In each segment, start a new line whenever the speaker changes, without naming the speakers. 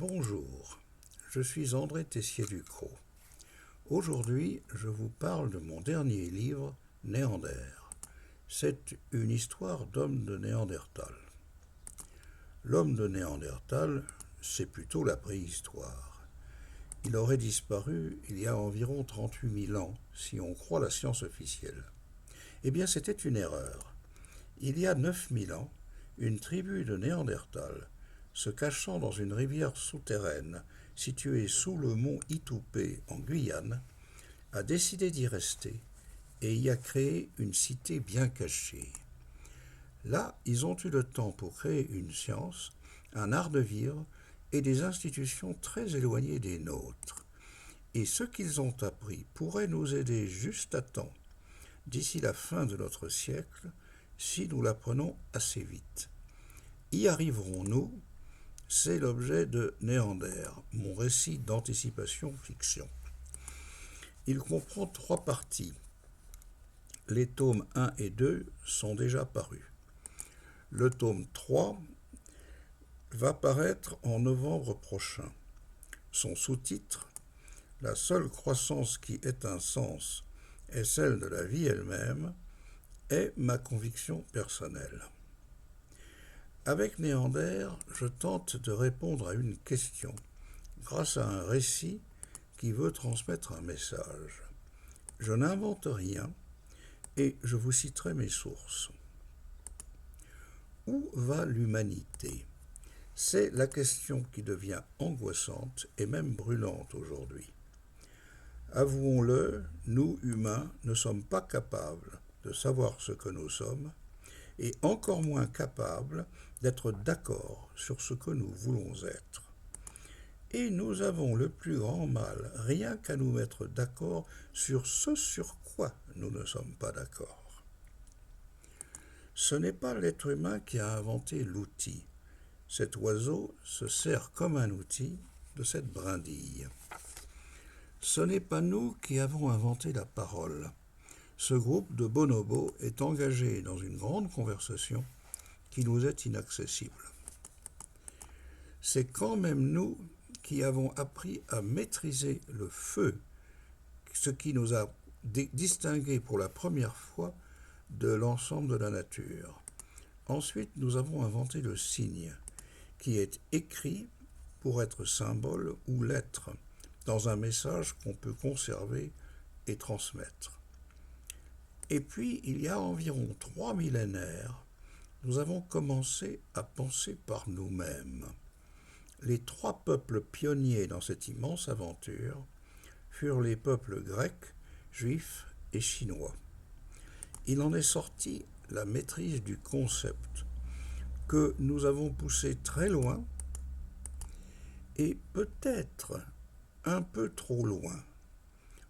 Bonjour, je suis André Tessier-Ducrot. Aujourd'hui, je vous parle de mon dernier livre, Néander. C'est une histoire d'homme de Néandertal. L'homme de Néandertal, c'est plutôt la préhistoire. Il aurait disparu il y a environ 38 000 ans, si on croit la science officielle. Eh bien, c'était une erreur. Il y a 9 000 ans, une tribu de Néandertal, se cachant dans une rivière souterraine située sous le mont Itoupé en Guyane, a décidé d'y rester et y a créé une cité bien cachée. Là, ils ont eu le temps pour créer une science, un art de vivre et des institutions très éloignées des nôtres. Et ce qu'ils ont appris pourrait nous aider juste à temps, d'ici la fin de notre siècle, si nous l'apprenons assez vite. Y arriverons-nous ? C'est l'objet de Néander, mon récit d'anticipation-fiction. Il comprend 3 parties. Les tomes 1 et 2 sont déjà parus. Le tome 3 va paraître en novembre prochain. Son sous-titre, « La seule croissance qui ait un sens est celle de la vie elle-même » est ma conviction personnelle. Avec Néander, je tente de répondre à une question grâce à un récit qui veut transmettre un message. Je n'invente rien et je vous citerai mes sources. Où va l'humanité ? C'est la question qui devient angoissante et même brûlante aujourd'hui. Avouons-le, nous, humains, ne sommes pas capables de savoir ce que nous sommes et encore moins capables d'être d'accord sur ce que nous voulons être. Et nous avons le plus grand mal, rien qu'à nous mettre d'accord sur ce sur quoi nous ne sommes pas d'accord. Ce n'est pas l'être humain qui a inventé l'outil. Cet oiseau se sert comme un outil de cette brindille. Ce n'est pas nous qui avons inventé la parole. Ce groupe de bonobos est engagé dans une grande conversation qui nous est inaccessible. C'est quand même nous qui avons appris à maîtriser le feu, ce qui nous a distingués pour la première fois de l'ensemble de la nature. Ensuite, nous avons inventé le signe, qui est écrit pour être symbole ou lettre, dans un message qu'on peut conserver et transmettre. Et puis, il y a environ 3 millénaires, nous avons commencé à penser par nous-mêmes. Les 3 peuples pionniers dans cette immense aventure furent les peuples grecs, juifs et chinois. Il en est sorti la maîtrise du concept que nous avons poussé très loin et peut-être un peu trop loin.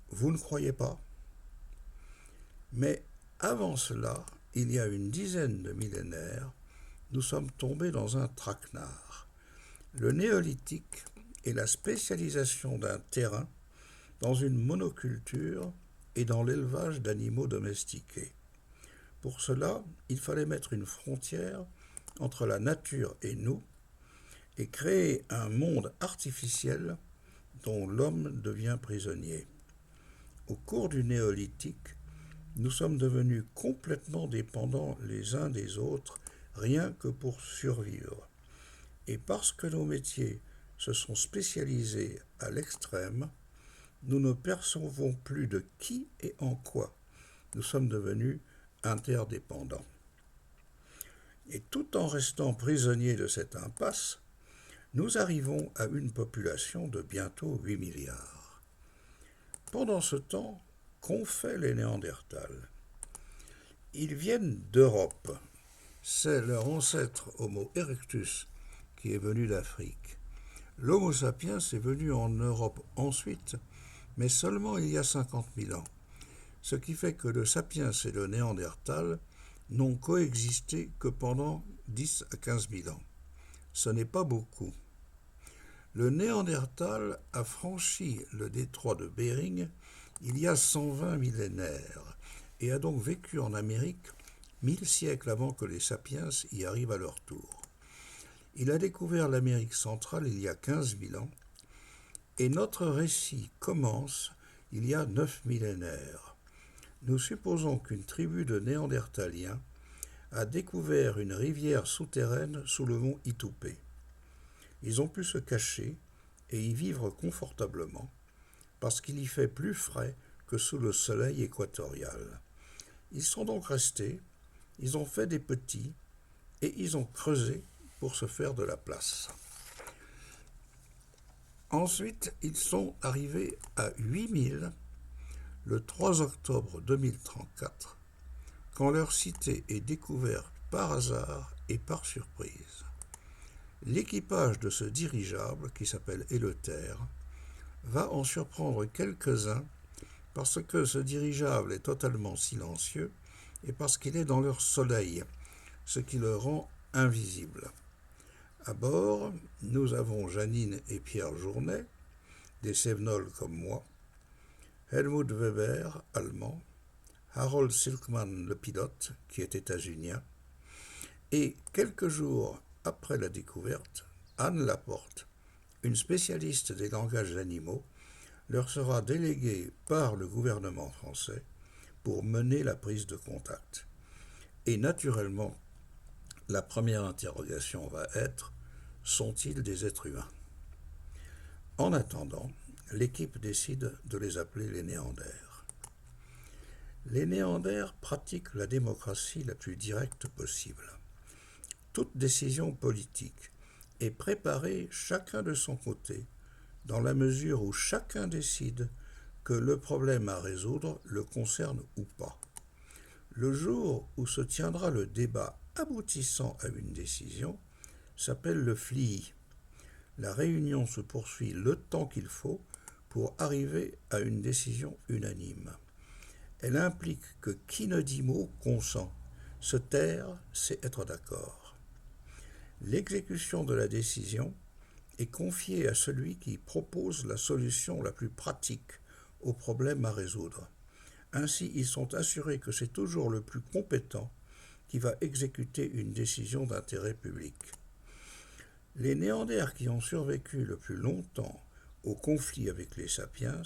Vous ne croyez pas ? Mais avant cela, il y a une dizaine de millénaires, nous sommes tombés dans un traquenard. Le néolithique est la spécialisation d'un terrain dans une monoculture et dans l'élevage d'animaux domestiqués. Pour cela, il fallait mettre une frontière entre la nature et nous et créer un monde artificiel dont l'homme devient prisonnier. Au cours du néolithique, nous sommes devenus complètement dépendants les uns des autres, rien que pour survivre. Et parce que nos métiers se sont spécialisés à l'extrême, nous ne percevons plus de qui et en quoi. Nous sommes devenus interdépendants. Et tout en restant prisonniers de cette impasse, nous arrivons à une population de bientôt 8 milliards. Pendant ce temps, qu'ont fait les Néandertals ? Ils viennent d'Europe. C'est leur ancêtre Homo erectus qui est venu d'Afrique. L'Homo sapiens est venu en Europe ensuite, mais seulement il y a 50 000 ans. Ce qui fait que le sapiens et le Néandertal n'ont coexisté que pendant 10 à 15 000 ans. Ce n'est pas beaucoup. Le Néandertal a franchi le détroit de Bering il y a 120 millénaires et a donc vécu en Amérique 1000 siècles avant que les sapiens y arrivent à leur tour. Il a découvert l'Amérique centrale il y a 15 000 ans, et notre récit commence il y a 9 millénaires. Nous supposons qu'une tribu de Néandertaliens a découvert une rivière souterraine sous le mont Itoupé. Ils ont pu se cacher et y vivre confortablement, parce qu'il y fait plus frais que sous le soleil équatorial. Ils sont donc restés, ils ont fait des petits, et ils ont creusé pour se faire de la place. Ensuite, ils sont arrivés à 8000 le 3 octobre 2034, quand leur cité est découverte par hasard et par surprise. L'équipage de ce dirigeable, qui s'appelle Eleuthère, va en surprendre quelques-uns parce que ce dirigeable est totalement silencieux et parce qu'il est dans leur soleil, ce qui le rend invisible. À bord, nous avons Janine et Pierre Journet, des Cévenols comme moi, Helmut Weber, allemand, Harold Silkman, le pilote, qui est états-unien, et quelques jours après la découverte, Anne Laporte, une spécialiste des langages animaux, leur sera déléguée par le gouvernement français pour mener la prise de contact. Et naturellement, la première interrogation va être: sont-ils des êtres humains? En attendant, l'équipe décide de les appeler les Néandertals. Les Néandertals pratiquent la démocratie la plus directe possible. Toute décision politique est préparée chacun de son côté, dans la mesure où chacun décide que le problème à résoudre le concerne ou pas. Le jour où se tiendra le débat aboutissant à une décision s'appelle le FLII. La réunion se poursuit le temps qu'il faut pour arriver à une décision unanime. Elle implique que qui ne dit mot consent. Se taire, c'est être d'accord. L'exécution de la décision est confiée à celui qui propose la solution la plus pratique au problème à résoudre. Ainsi, ils sont assurés que c'est toujours le plus compétent qui va exécuter une décision d'intérêt public. Les Néandertals qui ont survécu le plus longtemps au conflit avec les sapiens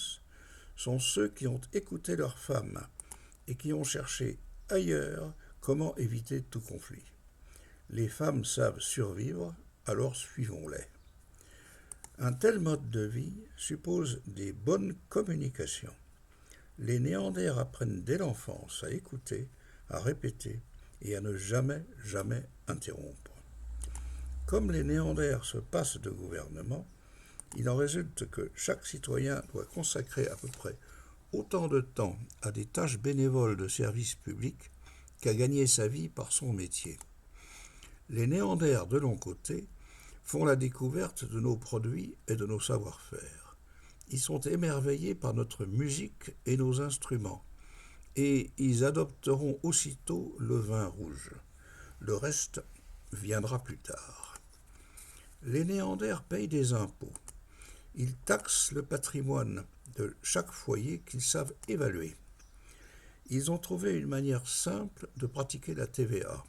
sont ceux qui ont écouté leurs femmes et qui ont cherché ailleurs comment éviter tout conflit. Les femmes savent survivre, alors suivons-les. Un tel mode de vie suppose des bonnes communications. Les Néandertals apprennent dès l'enfance à écouter, à répéter et à ne jamais interrompre. Comme les Néandertals se passent de gouvernement, il en résulte que chaque citoyen doit consacrer à peu près autant de temps à des tâches bénévoles de service public qu'à gagner sa vie par son métier. Les Néandertals, de leur côté, font la découverte de nos produits et de nos savoir-faire. Ils sont émerveillés par notre musique et nos instruments, et ils adopteront aussitôt le vin rouge. Le reste viendra plus tard. Les Néandertals payent des impôts. Ils taxent le patrimoine de chaque foyer qu'ils savent évaluer. Ils ont trouvé une manière simple de pratiquer la TVA.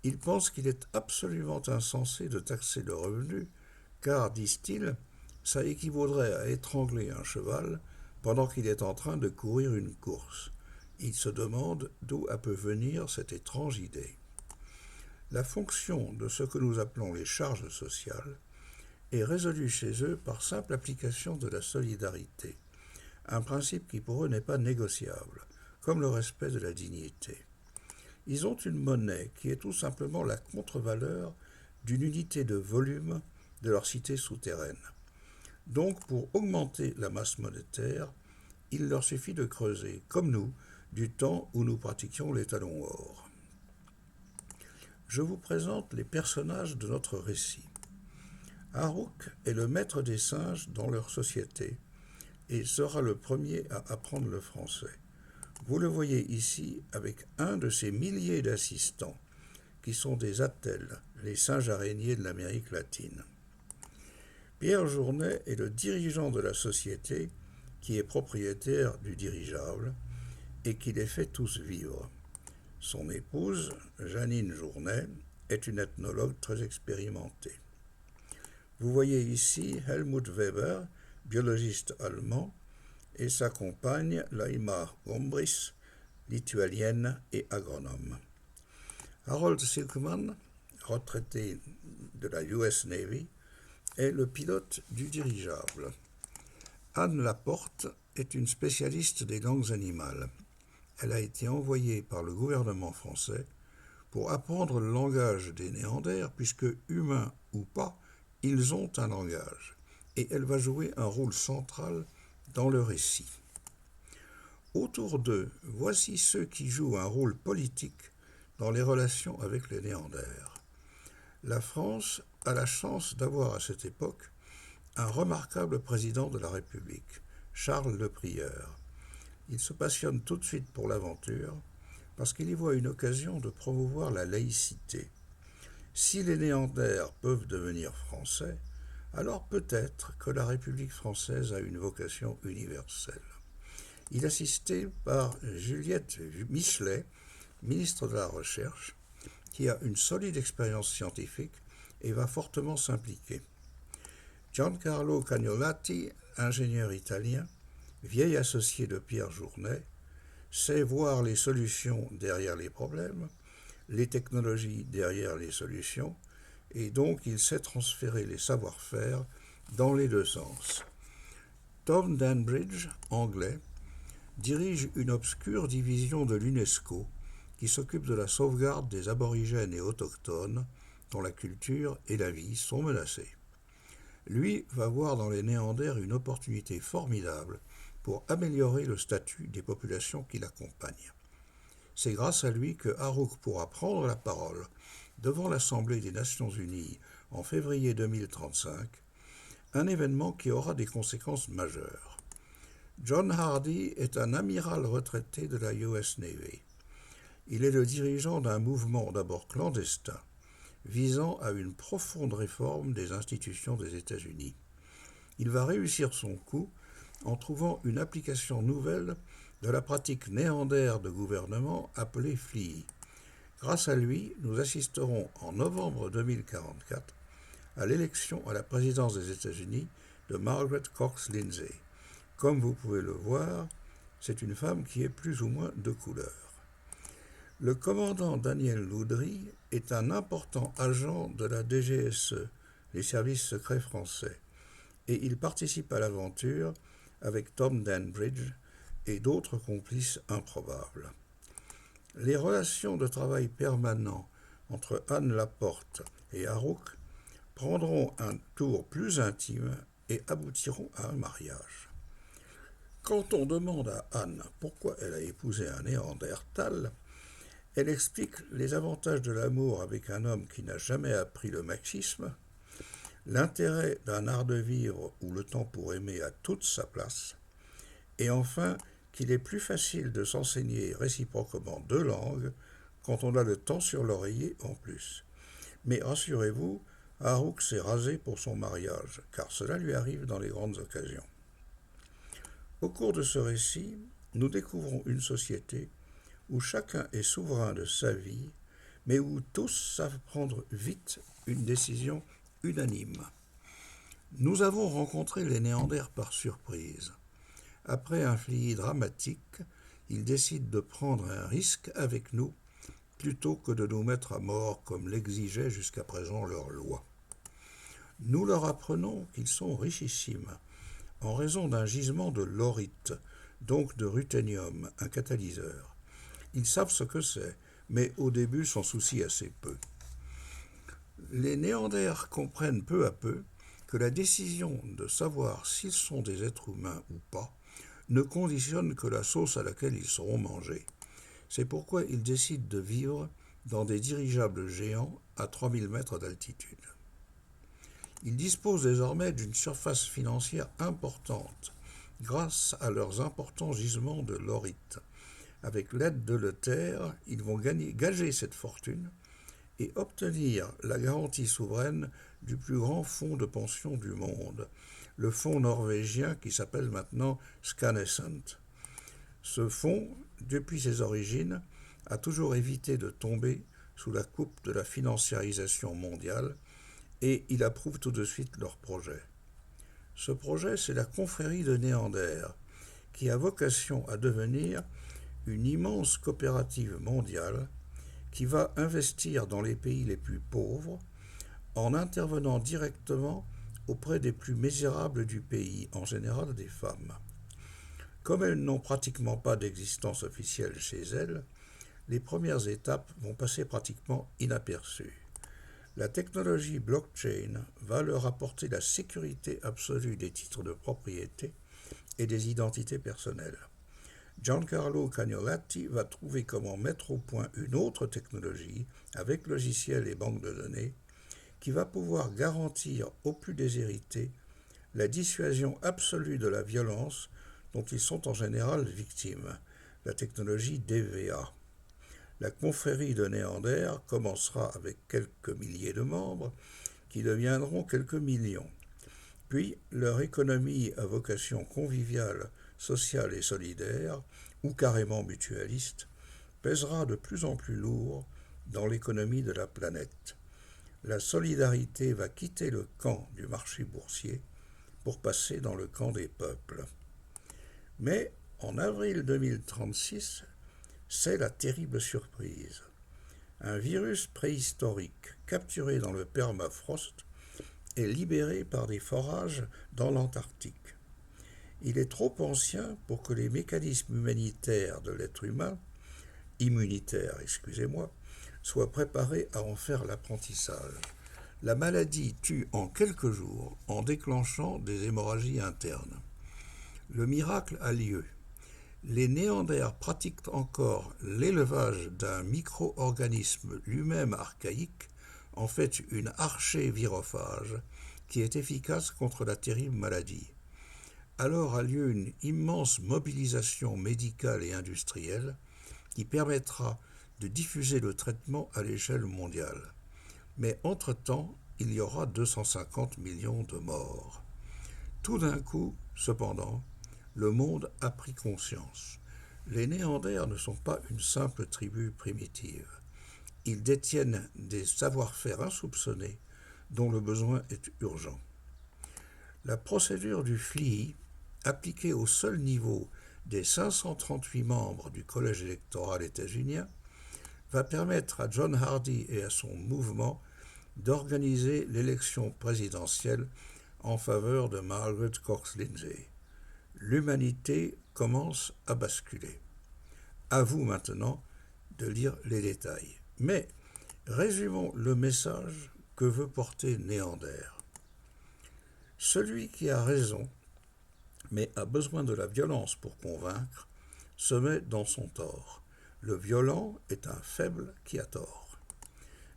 Ils pensent qu'il est absolument insensé de taxer le revenu, car, disent-ils, ça équivaudrait à étrangler un cheval pendant qu'il est en train de courir une course. Ils se demandent d'où peut venir cette étrange idée. La fonction de ce que nous appelons les charges sociales est résolue chez eux par simple application de la solidarité, un principe qui pour eux n'est pas négociable, comme le respect de la dignité. Ils ont une monnaie qui est tout simplement la contre-valeur d'une unité de volume de leur cité souterraine. Donc, pour augmenter la masse monétaire, il leur suffit de creuser, comme nous, du temps où nous pratiquions les talons or. Je vous présente les personnages de notre récit. Harouk est le maître des singes dans leur société et sera le premier à apprendre le français. Vous le voyez ici avec un de ces milliers d'assistants qui sont des attelles, les singes araignées de l'Amérique latine. Pierre Journet est le dirigeant de la société qui est propriétaire du dirigeable et qui les fait tous vivre. Son épouse, Janine Journet, est une ethnologue très expérimentée. Vous voyez ici Helmut Weber, biologiste allemand, et sa compagne Laima Gombrich, lituanienne et agronome. Harold Silkman, retraité de la US Navy, est le pilote du dirigeable. Anne Laporte est une spécialiste des langues animales. Elle a été envoyée par le gouvernement français pour apprendre le langage des Néandertals, puisque humains ou pas, ils ont un langage, et elle va jouer un rôle central dans le récit. Autour d'eux, voici ceux qui jouent un rôle politique dans les relations avec les Néandertals. La France a la chance d'avoir à cette époque un remarquable président de la République, Charles Le Prieur. Il se passionne tout de suite pour l'aventure parce qu'il y voit une occasion de promouvoir la laïcité. Si les Néandertals peuvent devenir français, alors peut-être que la République française a une vocation universelle. Il est assisté par Juliette Michelet, ministre de la Recherche, qui a une solide expérience scientifique et va fortement s'impliquer. Giancarlo Cagnolati, ingénieur italien, vieil associé de Pierre Journet, sait voir les solutions derrière les problèmes, les technologies derrière les solutions, et donc il sait transférer les savoir-faire dans les deux sens. Tom Danbridge, anglais, dirige une obscure division de l'UNESCO qui s'occupe de la sauvegarde des aborigènes et autochtones dont la culture et la vie sont menacées. Lui va voir dans les Néandertals une opportunité formidable pour améliorer le statut des populations qui l'accompagnent. C'est grâce à lui que Harouk pourra prendre la parole devant l'Assemblée des Nations Unies en février 2035, un événement qui aura des conséquences majeures. John Hardy est un amiral retraité de la US Navy. Il est le dirigeant d'un mouvement d'abord clandestin, visant à une profonde réforme des institutions des États-Unis. Il va réussir son coup en trouvant une application nouvelle de la pratique néandertale de gouvernement appelée FLII. Grâce à lui, nous assisterons en novembre 2044 à l'élection à la présidence des États-Unis de Margaret Cox Lindsey. Comme vous pouvez le voir, c'est une femme qui est plus ou moins de couleur. Le commandant Daniel Loudry est un important agent de la DGSE, les services secrets français, et il participe à l'aventure avec Tom Danbridge et d'autres complices improbables. Les relations de travail permanent entre Anne Laporte et Harouk prendront un tour plus intime et aboutiront à un mariage. Quand on demande à Anne pourquoi elle a épousé un Néandertal, elle explique les avantages de l'amour avec un homme qui n'a jamais appris le machisme, l'intérêt d'un art de vivre où le temps pour aimer a toute sa place, et enfin qu'il est plus facile de s'enseigner réciproquement deux langues quand on a le temps sur l'oreiller en plus. Mais rassurez-vous, Harouk s'est rasé pour son mariage, car cela lui arrive dans les grandes occasions. Au cours de ce récit, nous découvrons une société où chacun est souverain de sa vie, mais où tous savent prendre vite une décision unanime. Nous avons rencontré les Néandertals par surprise. Après un FLII dramatique, ils décident de prendre un risque avec nous, plutôt que de nous mettre à mort comme l'exigeait jusqu'à présent leur loi. Nous leur apprenons qu'ils sont richissimes, en raison d'un gisement de laurite, donc de ruthénium, un catalyseur. Ils savent ce que c'est, mais au début s'en soucient assez peu. Les Néandertals comprennent peu à peu que la décision de savoir s'ils sont des êtres humains ou pas ne conditionne que la sauce à laquelle ils seront mangés. C'est pourquoi ils décident de vivre dans des dirigeables géants à 3000 mètres d'altitude. Ils disposent désormais d'une surface financière importante grâce à leurs importants gisements de laurite. Avec l'aide de l'Ether, ils vont gager cette fortune et obtenir la garantie souveraine du plus grand fonds de pension du monde, le fonds norvégien qui s'appelle maintenant Skanescent. Ce fonds, depuis ses origines, a toujours évité de tomber sous la coupe de la financiarisation mondiale et il approuve tout de suite leur projet. Ce projet, c'est la confrérie de Néander, qui a vocation à devenir une immense coopérative mondiale qui va investir dans les pays les plus pauvres en intervenant directement auprès des plus misérables du pays, en général des femmes. Comme elles n'ont pratiquement pas d'existence officielle chez elles, les premières étapes vont passer pratiquement inaperçues. La technologie blockchain va leur apporter la sécurité absolue des titres de propriété et des identités personnelles. Giancarlo Cagnolati va trouver comment mettre au point une autre technologie, avec logiciels et banques de données, qui va pouvoir garantir aux plus déshérités la dissuasion absolue de la violence dont ils sont en général victimes, la technologie DVA. La confrérie de Néander commencera avec quelques milliers de membres, qui deviendront quelques millions. Puis, leur économie à vocation conviviale, sociale et solidaire, ou carrément mutualiste, pèsera de plus en plus lourd dans l'économie de la planète. La solidarité va quitter le camp du marché boursier pour passer dans le camp des peuples. Mais en avril 2036, c'est la terrible surprise. Un virus préhistorique capturé dans le permafrost est libéré par des forages dans l'Antarctique. Il est trop ancien pour que les mécanismes immunitaires de l'être humain, soient préparés à en faire l'apprentissage. La maladie tue en quelques jours en déclenchant des hémorragies internes. Le miracle a lieu. Les Néanders pratiquent encore l'élevage d'un micro-organisme lui-même archaïque, en fait une archée virophage, qui est efficace contre la terrible maladie. Alors a lieu une immense mobilisation médicale et industrielle qui permettra de diffuser le traitement à l'échelle mondiale. Mais entre-temps, il y aura 250 millions de morts. Tout d'un coup, cependant, le monde a pris conscience. Les Néanders ne sont pas une simple tribu primitive. Ils détiennent des savoir-faire insoupçonnés dont le besoin est urgent. La procédure du FLII, appliquée au seul niveau des 538 membres du collège électoral états-unien, va permettre à John Hardy et à son mouvement d'organiser l'élection présidentielle en faveur de Margaret Cox Lindsey. L'humanité commence à basculer. À vous maintenant de lire les détails. Mais résumons le message que veut porter Néander. Celui qui a raison, mais a besoin de la violence pour convaincre, se met dans son tort. Le violent est un faible qui a tort.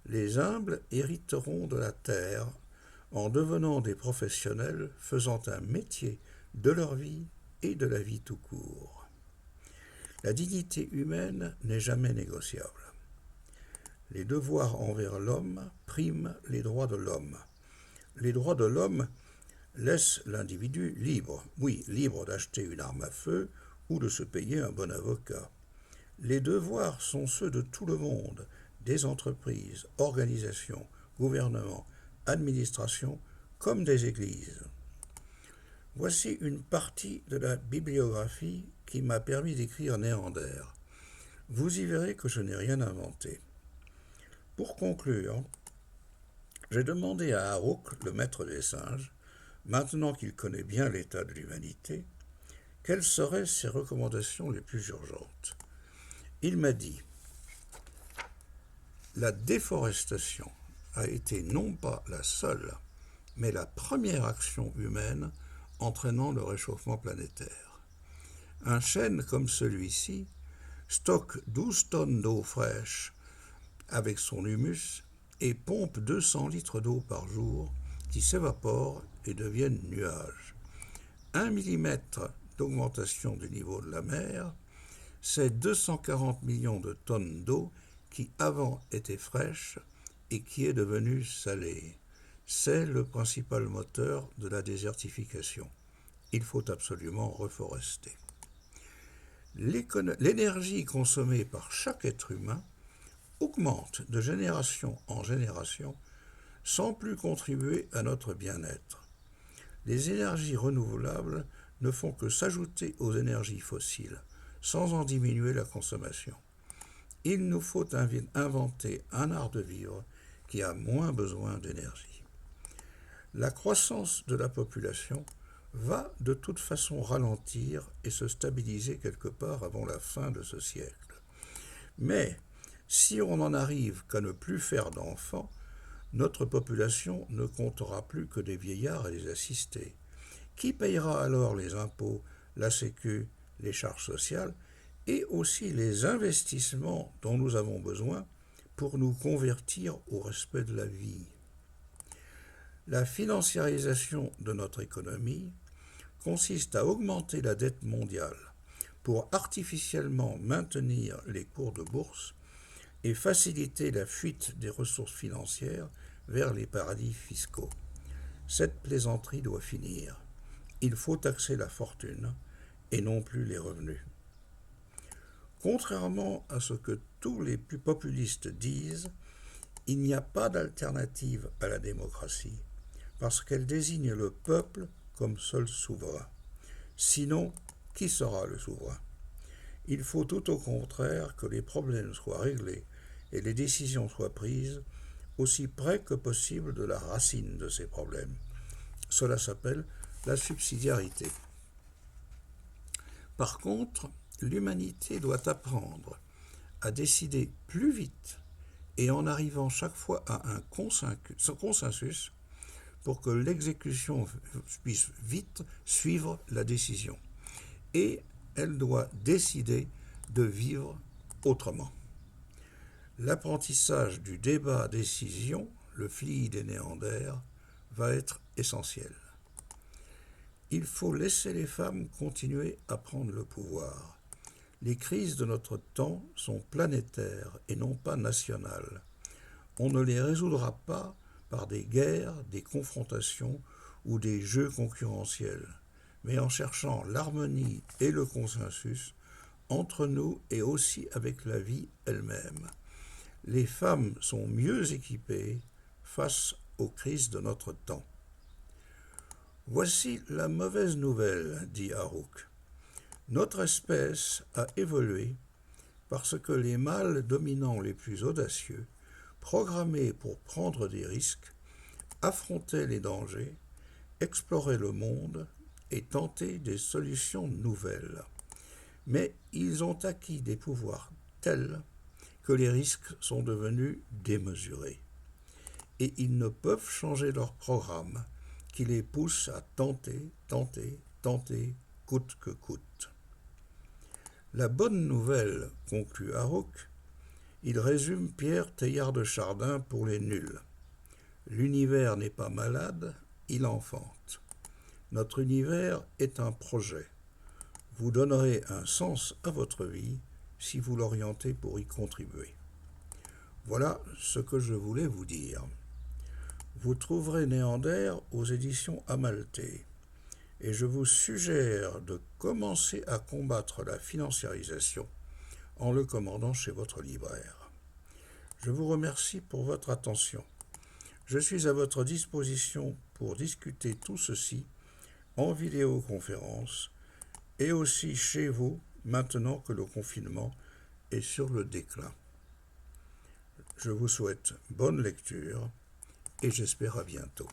Les humbles hériteront de la terre en devenant des professionnels faisant un métier de leur vie et de la vie tout court. La dignité humaine n'est jamais négociable. Les devoirs envers l'homme priment les droits de l'homme. Les droits de l'homme laissent l'individu libre, libre d'acheter une arme à feu ou de se payer un bon avocat. Les devoirs sont ceux de tout le monde, des entreprises, organisations, gouvernements, administrations, comme des églises. Voici une partie de la bibliographie qui m'a permis d'écrire Néander. Vous y verrez que je n'ai rien inventé. Pour conclure, j'ai demandé à Harouk, le maître des singes, maintenant qu'il connaît bien l'état de l'humanité, quelles seraient ses recommandations les plus urgentes. Il m'a dit « La déforestation a été non pas la seule, mais la première action humaine entraînant le réchauffement planétaire. Un chêne comme celui-ci stocke 12 tonnes d'eau fraîche avec son humus et pompe 200 litres d'eau par jour qui s'évaporent et deviennent nuages. 1 millimètre d'augmentation du niveau de la mer, c'est 240 millions de tonnes d'eau qui avant était fraîche et qui est devenue salée. C'est le principal moteur de la désertification. Il faut absolument reforester. L'énergie consommée par chaque être humain augmente de génération en génération sans plus contribuer à notre bien-être. Les énergies renouvelables ne font que s'ajouter aux énergies fossiles, sans en diminuer la consommation. Il nous faut inventer un art de vivre qui a moins besoin d'énergie. La croissance de la population va de toute façon ralentir et se stabiliser quelque part avant la fin de ce siècle. Mais si on n'en arrive qu'à ne plus faire d'enfants, notre population ne comptera plus que des vieillards et des assistés. Qui payera alors les impôts, la sécu, les charges sociales et aussi les investissements dont nous avons besoin pour nous convertir au respect de la vie? La financiarisation de notre économie consiste à augmenter la dette mondiale pour artificiellement maintenir les cours de bourse et faciliter la fuite des ressources financières vers les paradis fiscaux. Cette plaisanterie doit finir. Il faut taxer la fortune et non plus les revenus. Contrairement à ce que tous les plus populistes disent, il n'y a pas d'alternative à la démocratie, parce qu'elle désigne le peuple comme seul souverain. Sinon, qui sera le souverain? Il faut tout au contraire que les problèmes soient réglés et les décisions soient prises aussi près que possible de la racine de ces problèmes. Cela s'appelle la subsidiarité. Par contre, l'humanité doit apprendre à décider plus vite et en arrivant chaque fois à un consensus pour que l'exécution puisse vite suivre la décision. Et elle doit décider de vivre autrement. L'apprentissage du débat-décision, le FLI des Néandertals, va être essentiel. Il faut laisser les femmes continuer à prendre le pouvoir. Les crises de notre temps sont planétaires et non pas nationales. On ne les résoudra pas par des guerres, des confrontations ou des jeux concurrentiels, mais en cherchant l'harmonie et le consensus entre nous et aussi avec la vie elle-même. Les femmes sont mieux équipées face aux crises de notre temps. Voici la mauvaise nouvelle, dit Aruc. Notre espèce a évolué parce que les mâles dominants les plus audacieux, programmés pour prendre des risques, affrontaient les dangers, exploraient le monde et tentaient des solutions nouvelles. Mais ils ont acquis des pouvoirs tels que les risques sont devenus démesurés. Et ils ne peuvent changer leur programme qui les pousse à tenter, coûte que coûte. La bonne nouvelle, conclut Aruc, il résume Pierre Teilhard de Chardin pour les nuls. L'univers n'est pas malade, il enfante. Notre univers est un projet. Vous donnerez un sens à votre vie si vous l'orientez pour y contribuer. Voilà ce que je voulais vous dire. Vous trouverez Néander aux éditions Amalthée, et je vous suggère de commencer à combattre la financiarisation en le commandant chez votre libraire. Je vous remercie pour votre attention. Je suis à votre disposition pour discuter tout ceci en vidéoconférence et aussi chez vous maintenant que le confinement est sur le déclin. Je vous souhaite bonne lecture et j'espère à bientôt.